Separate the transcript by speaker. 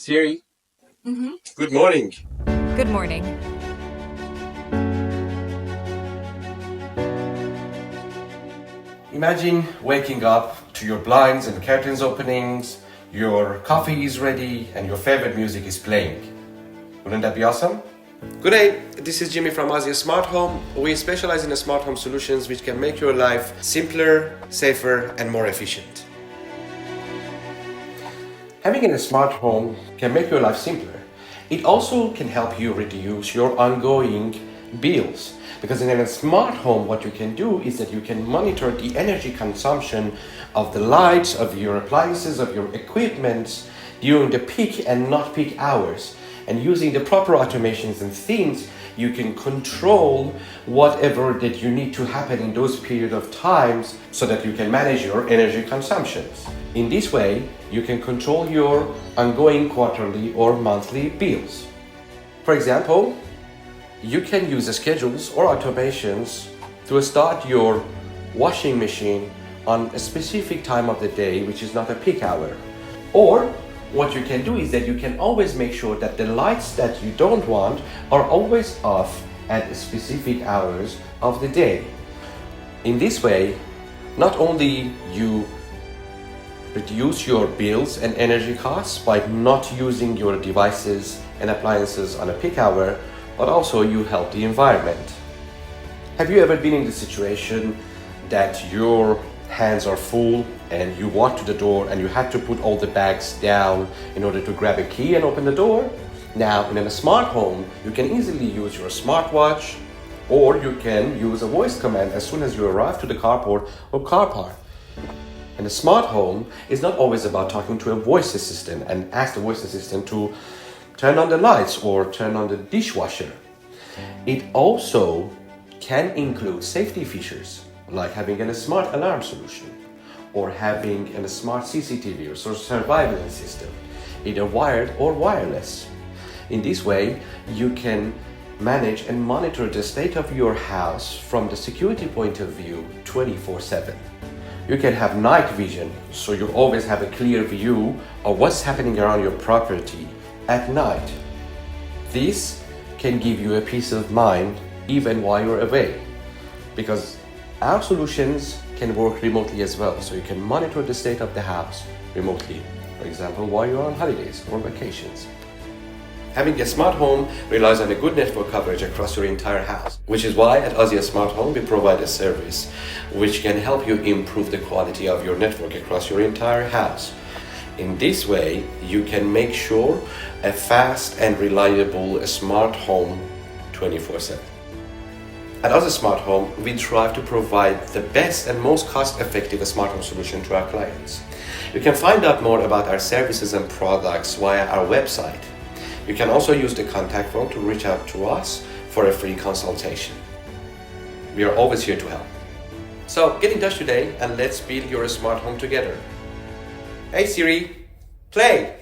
Speaker 1: Siri,
Speaker 2: Mm-hmm.
Speaker 1: good morning.
Speaker 2: Good morning.
Speaker 1: Imagine waking up to your blinds and curtains openings, your coffee is ready, and your favorite music is playing. Wouldn't that be awesome? Good day, this is Jimmy from Asia Smart Home. We specialize in smart home solutions which can make your life simpler, safer, and more efficient. Having a smart home can make your life simpler. It also can help you reduce your ongoing bills. Because in a smart home, what you can do is that you can monitor the energy consumption of the lights, of your appliances, of your equipment during the peak and not peak hours. And using the proper automations and things, you can control whatever that you need to happen in those period of times so that you can manage your energy consumptions. In this way, you can control your ongoing quarterly or monthly bills. For example, you can use the schedules or automations to start your washing machine on a specific time of the day, which is not a peak hour. Or what you can do is that you can always make sure that the lights that you don't want are always off at specific hours of the day. In this way, not only you reduce your bills and energy costs by not using your devices and appliances on a peak hour, but also you help the environment. Have you ever been in the situation that your hands are full and you walk to the door and you had to put all the bags down in order to grab a key and open the door? Now, in a smart home, you can easily use your smartwatch, or you can use a voice command as soon as you arrive to the carport or car park. And a smart home is not always about talking to a voice assistant and ask the voice assistant to turn on the lights or turn on the dishwasher. It also can include safety features like having a smart alarm solution or having a smart CCTV or surveillance system, either wired or wireless. In this way, you can manage and monitor the state of your house from the security point of view 24/7. You can have night vision, so you always have a clear view of what's happening around your property at night. This can give you a peace of mind even while you're away, because our solutions can work remotely as well, so you can monitor the state of the house remotely, for example, while you're on holidays or vacations. Having a smart home relies on a good network coverage across your entire house, which is why at Asia Smart Home we provide a service which can help you improve the quality of your network across your entire house. In this way, you can make sure a fast and reliable smart home 24/7. At Asia Smart Home, we strive to provide the best and most cost-effective smart home solution to our clients. You can find out more about our services and products via our website. You can also use the contact form to reach out to us for a free consultation. We are always here to help. So get in touch today and let's build your smart home together. Hey Siri, play!